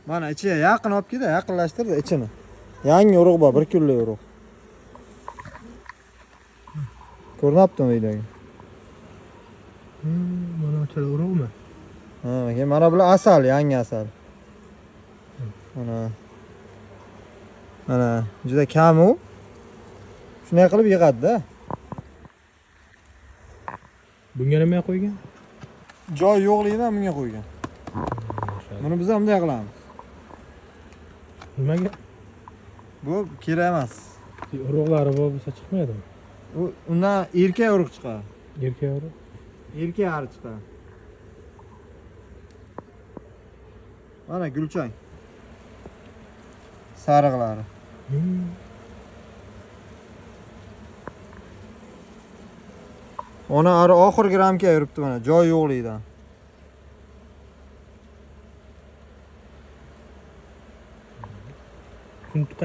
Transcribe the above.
Mana ichiga yaqin olib keldi, yaqinlashtirdi ichini. Yangi urug' bor, 1 kunlik urug'. Ko'ryaptimi videoga? Mana o'char urug'mi? Ha, mana bular asal, yangi asal. Mana juda kam u. Shunday qilib yig'adi-da. Bunga nima qo'ygan? Joy yo'qligidan bunga qo'ygan. Buni biz ham bunday qilamiz. Nimaga? Bu kerak emas. Urug'lari bo'lsa chiqmaydimi? Undan erkak urug' chiqadi. Erkak urug'. Erkak ari chiqadi. Mana gulchang. Sariqlari. Ona ari oxirgi ramka yuribdi mana, joy yo'qligidan. Shuni tuqay